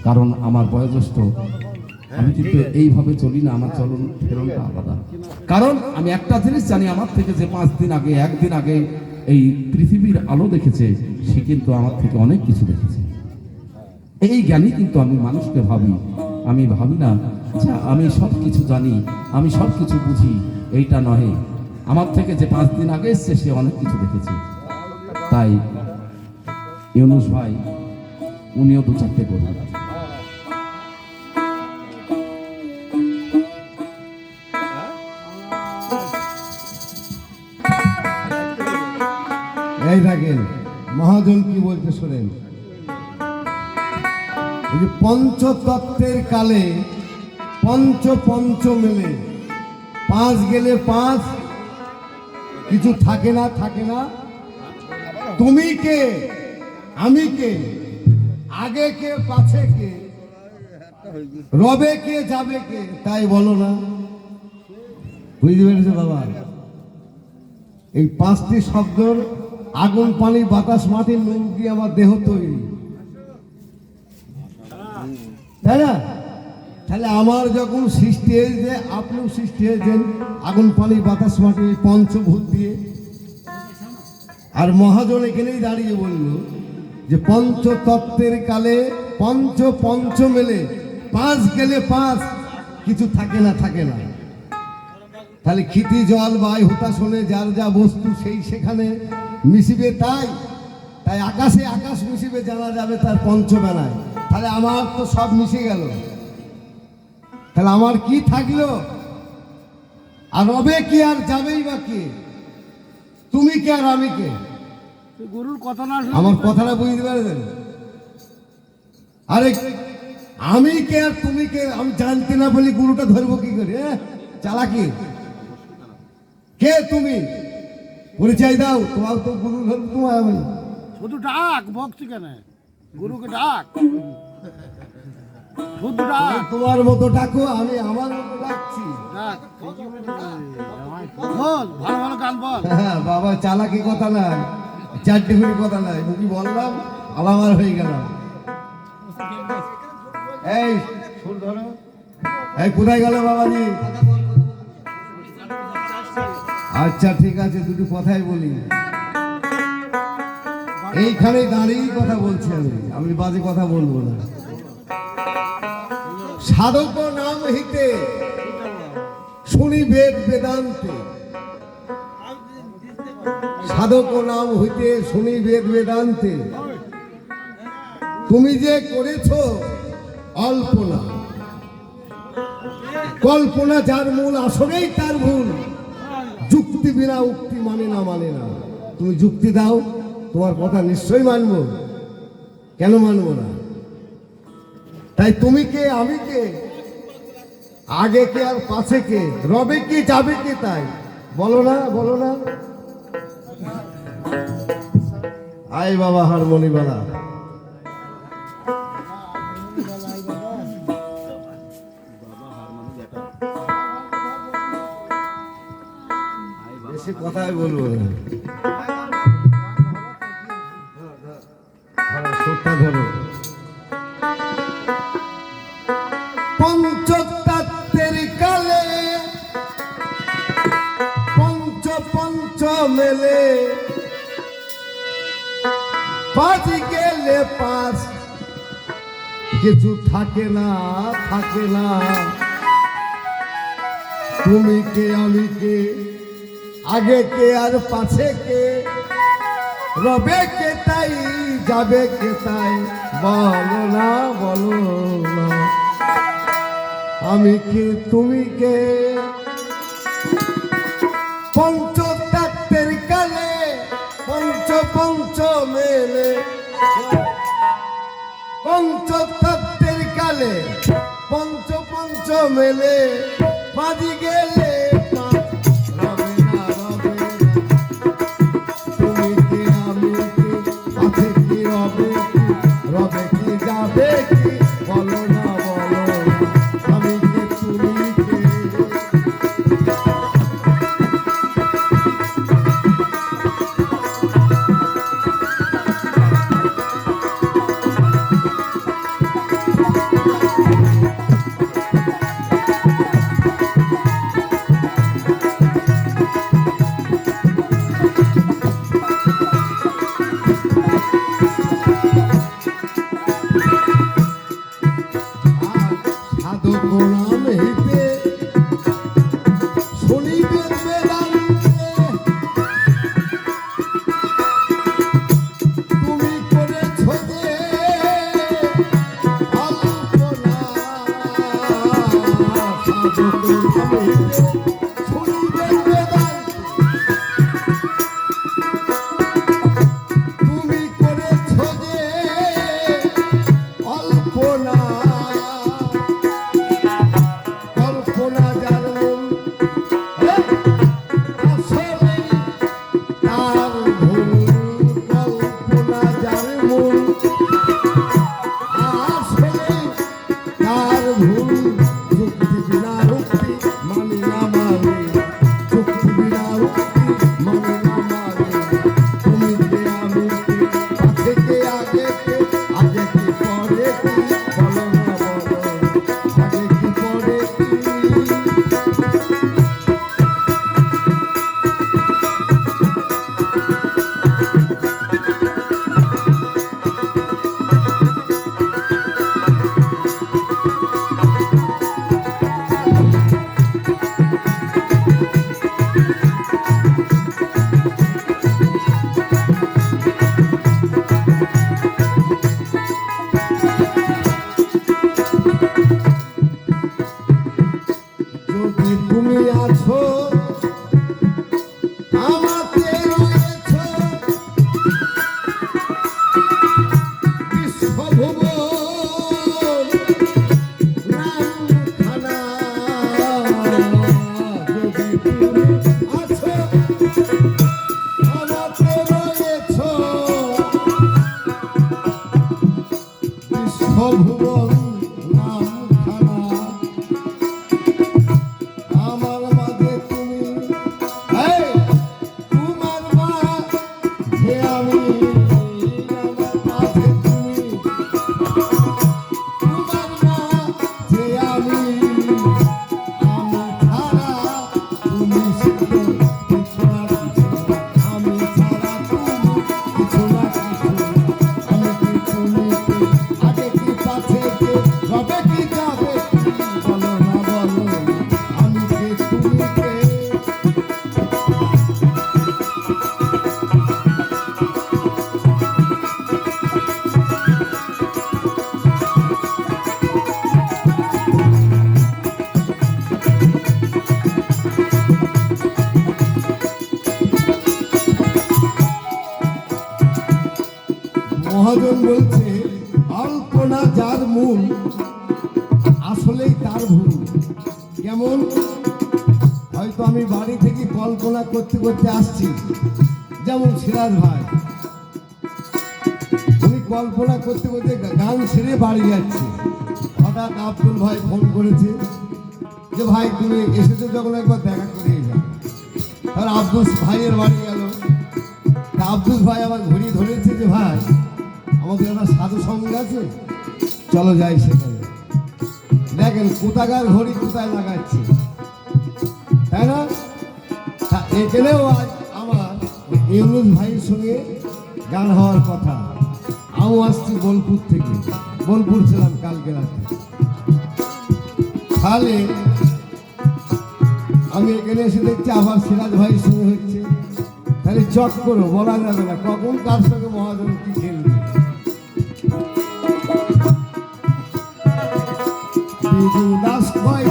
কারণ আমার বয়োজ্যেষ্ঠ, আমি কিন্তু এইভাবে চলি না, আমার চলন ফেরনটা আলাদা। কারণ আমি একটা জিনিস জানি, আমার থেকে যে 5 দিন আগে 1 দিন আগে এই পৃথিবীর আলো দেখেছে, সে কিন্তু আমার থেকে অনেক কিছু দেখেছে। এই জ্ঞানী কিন্তু আমি মানুষকে ভাবি, আমি ভাবি না যে আমি সব কিছু জানি, আমি সব কিছু বুঝি, এইটা নহে। আমার থেকে যে 5 দিন আগে এসছে, সে অনেক কিছু দেখেছে। তাই ইউনুস ভাই উনিও 2-4টে করবেন। এই দেখেন মহাজন কি বলতে শোনেন। পঞ্চতত্ত্বের কালে পঞ্চ মেলে, 5 গেলে 5, কিছু থাকে না থাকে না। তুমি কে, আমি কে, আগে কে পাছে কে, রবে কে যাবে কে, তাই বলো না। বুঝতে পেরেছো বাবা? এই 5টি শব্দর আগুন, পানি, বাতাস, মাটি, নুন দিয়ে আমার দেহ তৈরি, তাই না? তাহলে আমার যখন সৃষ্টি হয়েছে, আপনিও সৃষ্টি হয়েছেন আগুন, পানি, বাতাস, মাটি, পঞ্চভূত দিয়ে। আর মহাজন এখানেই দাঁড়িয়ে বলল যে পঞ্চতত্ত্বের কালে পঞ্চ মেলে, 5 গেলে 5, কিছু থাকে না থাকে না। তাহলে ক্ষিতি জল বায়ু হুতাশনে যার যা বস্তু সেই সেখানে মিশিবে, তাই আকাশে আকাশ মিশিবে, জানা যাবে তার পঞ্চবেলায়। তাহলে আমার তো সব মিশে গেল, তাহলে আমার কি থাকলো? আর রবে কি আর যাবেই বা কে? তুমি কে আর আমি কে? গুরুর কথা না, আমার কথাটা বুঝতে পারবেন? আরে আমি কে আর তুমি কে আমি জানতে না বলি গুরুটা ধরবো কি করে? চালাকি। কে তুমি? পরিচয় দাও। তোমার তো গুরু ধরবো, তোমার আমি। শুধু ডাক, ভক্তি কেন? গুরুকে ডাক, শুধু ডাক। তোমার মতো ডাকো, আমি আমার মতো ডাকছি। ডাক, বল, ভালো ভালো গান বল। হ্যাঁ বাবা, চালাকি কথা না, 4 ডিগ্রি কথা নাই। মুখি বললাম, আলামার হয়ে গেলাম। এই ফুল ধরো। এই কোথায় গেল বাবাজি? আচ্ছা ঠিক আছে, দুটো কথাই বলি। এইখানে দাঁড়িয়েই কথা বলছি আমি বাজে কথা বলবো না। সাধক নাম হইতে শুনি বেদ বেদান্তে, সাধক নাম হইতে শুনি বেদ বেদান্তে। তুমি যে করেছ অল্পনা, কল্পনা যার মূল, আসলেই তার ভুল। যুক্তি বিনা উক্তি মানে না, মানে না। তুমি যুক্তি দাও, তোমার কথা নিশ্চয়ই মানবো, কেন মানবো না? তাই তুমি কে, আমি কে, আগে কে আর পাছে কে, রবে কে যাবে কে, তাই বলো না, বলো না। আয় বাবা হারমোনি বালা। বেশি কথাই বলবো না, সুরটা ধরো। পঞ্চতত্ত্বের কালে পঞ্চ মেলে, 5 গেলে 5, কিছু থাকে না থাকে না। তুমি কে, আমি কে, আগে কে আর পাছে কে, রবে কে তাই, যাবে কে তাই, বলো না, বলো না। আমি কে, তুমি কে? পঞ্চতত্ত্বের কালে পঞ্চ মেলে, পঞ্চতত্ত্বের কালে পঞ্চ মেলে, 5 গেলে 5, রবে না রবে না। তুমি কে, আমি কে, আছে কি, রবে কি, রবে কি, যাবে কি, বলো না, বলো না। আমি কে, তুমি কে? নাম হইতে শুনিবেন বেদান্তে তুমি করেছ যে আলপনা সাধকের নাম হইতে শুনিবেন বেদান্তে তুমি করেছ যে অল্পনা কল্পনা যার মূল আসলে তার ভুল কল্পনা যার মূল আসলে তার ভুল যুক্তি বিনা উক্তি মানে না মানে যুক্তি বিনা উক্তি মানে না মানে তুমি যে আমি কাছে কে আগে কি পরে কি বলো না বলো আগে কি পরে কি যদি তুমি আছো আমাকে রয়েছ বিশ্বভুবন রামখানা যদি তুমি আছো আমাকে রয়েছ বিশ্বভুবন রামখানা আমার মাঝে তুমি এই তোমার মাঝে আমি আমার মাঝে তুমি তোমার মাঝে আমি ছাড়া তুমি শুধু কিছু না কিছু না আমি ছাড়া তুমি কিছু না কিছু না আমি কি তুমি কে আগে কি পাছে কে রবে কি যাবে কি বলো না বলো না আমি কে তুমি কে মহাজন বলছে অল্পনা যার মূল আসলেই তার ভুল। কেমন? হয়তো আমি বাড়ি থেকে কল্পনা করতে করতে আসছি, যেমন সিরাজ ভাই উনি কল্পনা করতে করতে গান ছেড়ে বাড়ি যাচ্ছে, হঠাৎ আব্দুল ভাই ফোন করেছে যে ভাই তুমি এসেছো যখন একবার দেখা করে যাও। তার আব্দুল ভাইয়ের বাড়ি গেল, আব্দুল ভাই আবার ঘুরিয়ে ধরেছে যে ভাই আমাদের একটা সাধু সঙ্গ আছে, চলো যাই সেখানে। দেখেন কোথাকার ঘড়ি কোথায় লাগাচ্ছে, তাই না? এখানেও আজ আমার ইউনুস ভাইয়ের সঙ্গে গান হওয়ার কথা। আমি আসছি বোলপুর থেকে, বোলপুর ছিলাম কালকে রাতে। তাহলে আমি এখানে এসে দেখছি আবার সিরাজ ভাইয়ের সঙ্গে হচ্ছে। তাহলে চট করো, বলা যাবে না কখন কার সঙ্গে মহাজন কি খেলবে। বিজু দাস ভাই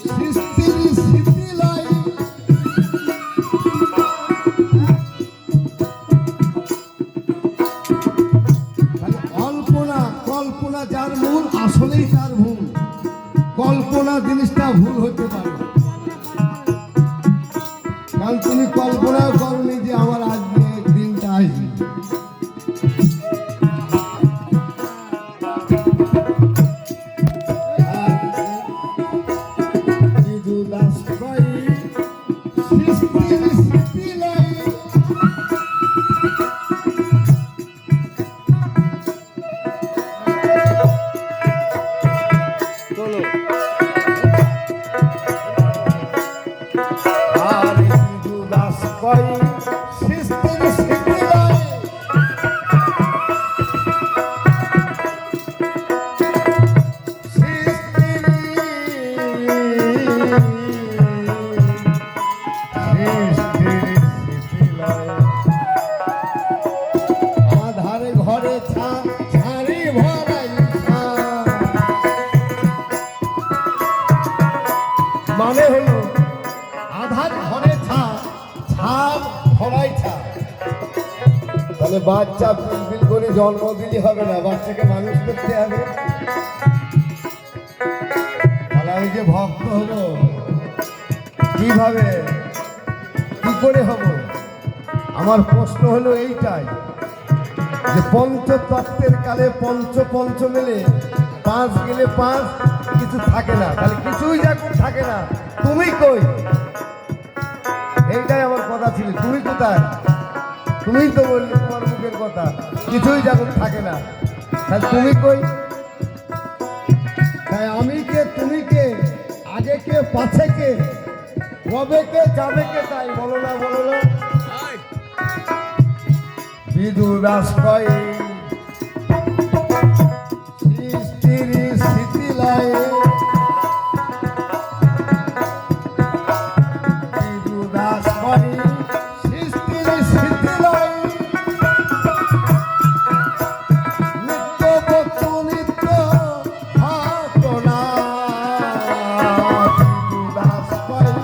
সৃষ্টির স্মৃতিলয়, অল্পনা কল্পনা যার মূল আসলেই তার ভুল। কল্পনা জিনিসটা ভুল হতে পারে, কারণ তুমি কল্পনাও করনি যে আমার আজকে দিনটা আসবে। বিজু দাস ভাই সৃষ্টির স্মৃতিলয়, আর বিজু দাস ভাই তাহলে বাচ্চা পিলপিল করে জন্ম দিলে হবে না, বাচ্চাকে মানুষ করতে হবে। তাহলে আমি যে ভক্ত হব কিভাবে, কি করে হব? আমার প্রশ্ন হলো এইটাই যে পঞ্চতত্ত্বের কালে পঞ্চ মেলে 5 গেলে 5, কিছু থাকে না, তাহলে কিছুই যখন থাকে না, তুমি কই? এইটাই আমার কথা ছিল। তুমি কোথায়? তুমিই তো বললি তোমার মুখের কথা, কিছুই যখন থাকে না, তাহলে তুমি কই? তাই আমি কে, তুমি কে, আগে কে, পাছে কে, কবে কে, যাবে কে, তাই বলো না, বলো না। বিদু দাস কয় সৃষ্টির স্থিতিলয়ে, বিদু দাস কয় সৃষ্টির স্থিতিলয়ে, নিত্য বস্তু নিত্য ঘটনা। বিদু দাস কয়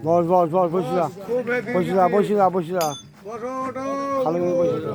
বস বস বস বসিলা বসিলা বসিলা বসিলা ভালো করে বসিলা।